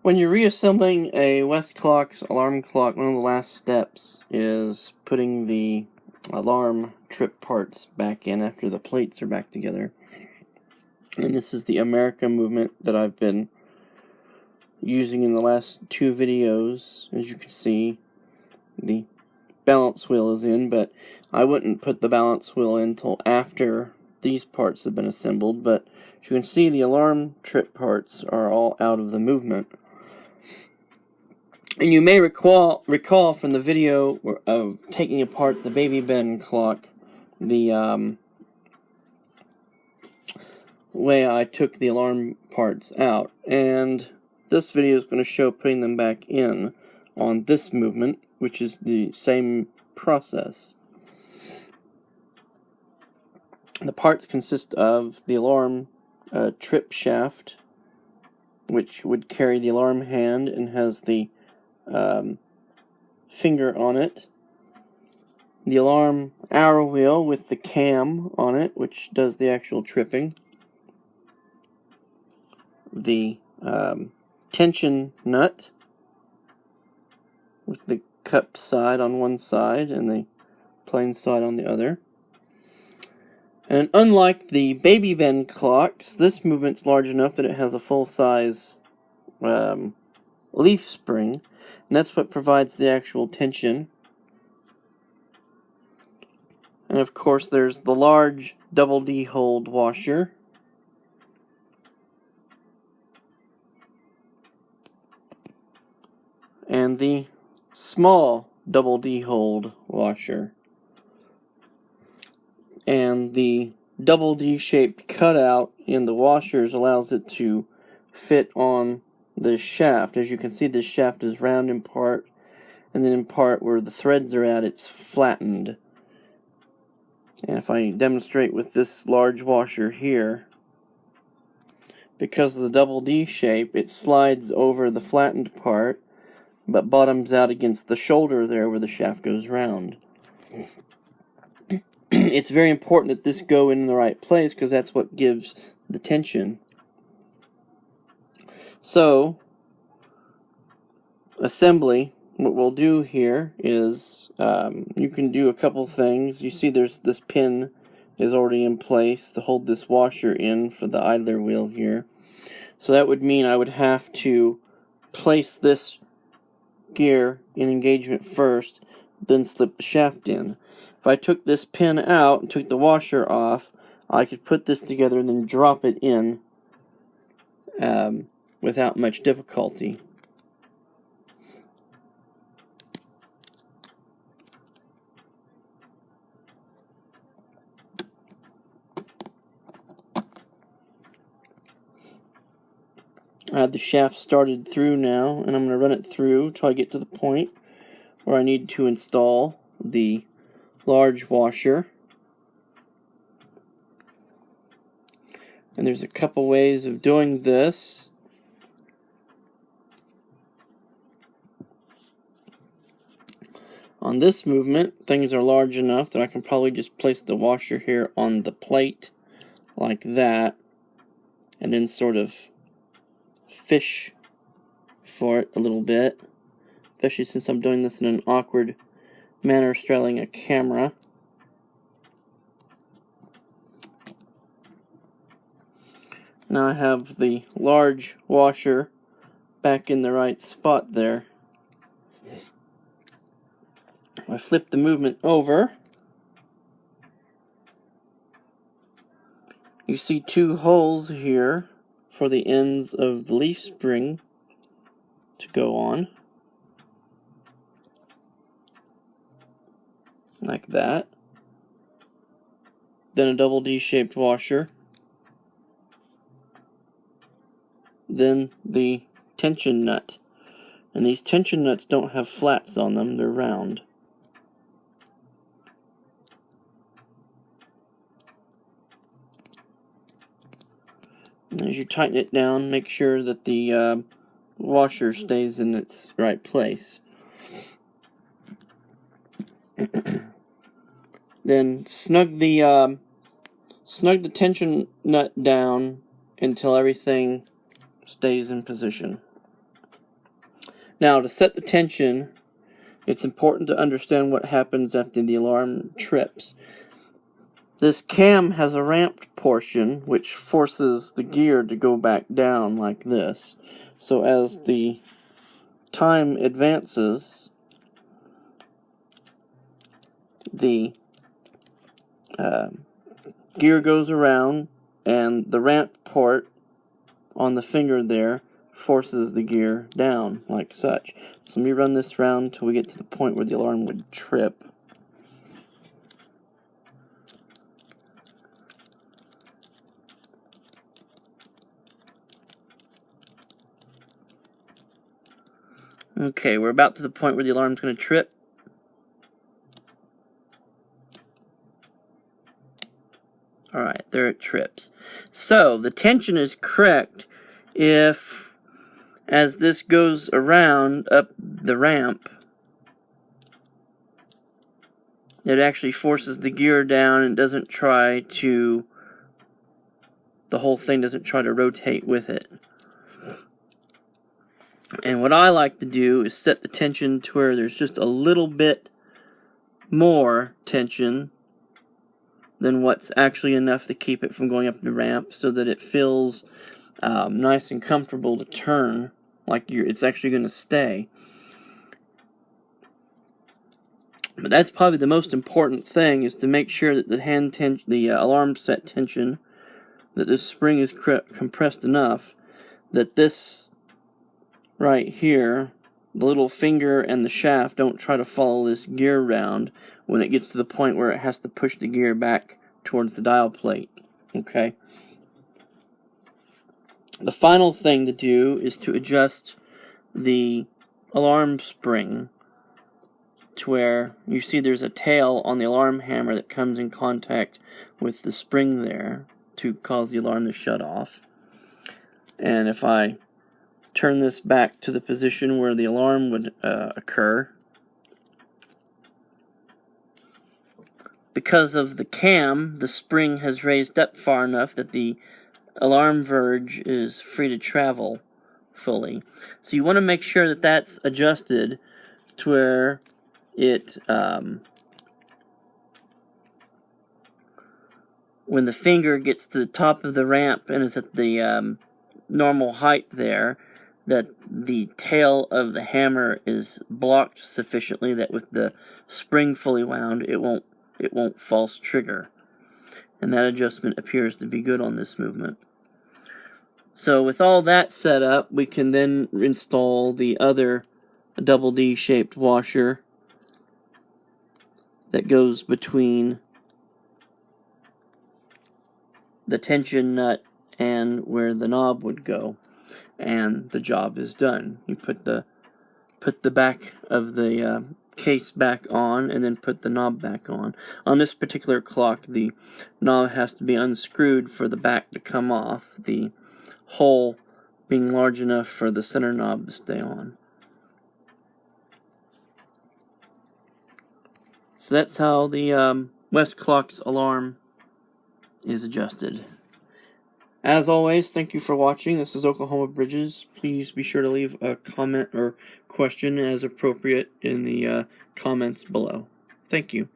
When you're reassembling a Westclox alarm clock, one of the last steps is putting the alarm trip parts back in after the plates are back together. And this is the America movement that I've been using in the last two videos. As you can see, the balance wheel is in, but I wouldn't put the balance wheel in until after these parts have been assembled. But as you can see, the alarm trip parts are all out of the movement. And you may recall from the video of taking apart the Baby Ben clock, the way I took the alarm parts out. And this video is going to show putting them back in on this movement, which is the same process. The parts consist of the alarm trip shaft, which would carry the alarm hand and has the finger on it. The alarm arrow wheel with the cam on it, which does the actual tripping. The tension nut with the cupped side on one side and the plain side on the other. And unlike the Baby Ben clocks, this movement's large enough that it has a full-size leaf spring, and that's what provides the actual tension. And of course there's the large double D hold washer, and the small double D hold washer. And the double D shaped cutout in the washers allows it to fit on the shaft. As you can see, this shaft is round in part, and then in part where the threads are at, it's flattened. And if I demonstrate with this large washer here, because of the double D shape, it slides over the flattened part, but bottoms out against the shoulder there where the shaft goes round. It's very important that this go in the right place because that's what gives the tension. So, assembly, what we'll do here is you can do a couple things. You see there's this pin is already in place to hold this washer in for the idler wheel here. So that would mean I would have to place this gear in engagement first, then slip the shaft in. If I took this pin out and took the washer off, I could put this together and then drop it in without much difficulty. I have the shaft started through now, and I'm going to run it through until I get to the point where I need to install the large washer. And there's a couple ways of doing this. On this movement, things are large enough that I can probably just place the washer here on the plate like that, and then sort of fish for it a little bit, especially since I'm doing this in an awkward manner straddling a camera. Now I have the large washer back in the right spot there. I flip the movement over. You see two holes here for the ends of the leaf spring to go on, like that. Then a double D-shaped washer. Then the tension nut. And these tension nuts don't have flats on them, they're round. And as you tighten it down, make sure that the washer stays in its right place. Then snug the tension nut down until everything stays in position. Now, to set the tension, it's important to understand what happens after the alarm trips. This cam has a ramped portion which forces the gear to go back down like this. So as the time advances, the gear goes around, and the ramp port on the finger there forces the gear down like such. So let me run this round until we get to the point where the alarm would trip. Okay, we're about to the point where the alarm's going to trip. Alright, there it trips. So, the tension is correct if, as this goes around up the ramp, it actually forces the gear down and doesn't try to, the whole thing doesn't try to rotate with it. And what I like to do is set the tension to where there's just a little bit more tension than what's actually enough to keep it from going up the ramp, so that it feels nice and comfortable to turn, like it's actually going to stay. But that's probably the most important thing, is to make sure that the alarm set tension, that this spring is compressed enough that this right here, the little finger and the shaft don't try to follow this gear round when it gets to the point where it has to push the gear back towards the dial plate. Okay? The final thing to do is to adjust the alarm spring to where you see there's a tail on the alarm hammer that comes in contact with the spring there to cause the alarm to shut off. And if I turn this back to the position where the alarm would occur, because of the cam, the spring has raised up far enough that the alarm verge is free to travel fully. So you want to make sure that that's adjusted to where it, when the finger gets to the top of the ramp and is at the normal height there, that the tail of the hammer is blocked sufficiently that with the spring fully wound, it won't false trigger. And that adjustment appears to be good on this movement. So with all that set up, we can then install the other double D shaped washer that goes between the tension nut and where the knob would go, and the job is done. You put the back of the case back on, and then put the knob back on. On this particular clock, the knob has to be unscrewed for the back to come off, the hole being large enough for the center knob to stay on. So that's how the Westclox alarm is adjusted. As always, thank you for watching. This is Oklahoma Bridges. Please be sure to leave a comment or question as appropriate in the comments below. Thank you.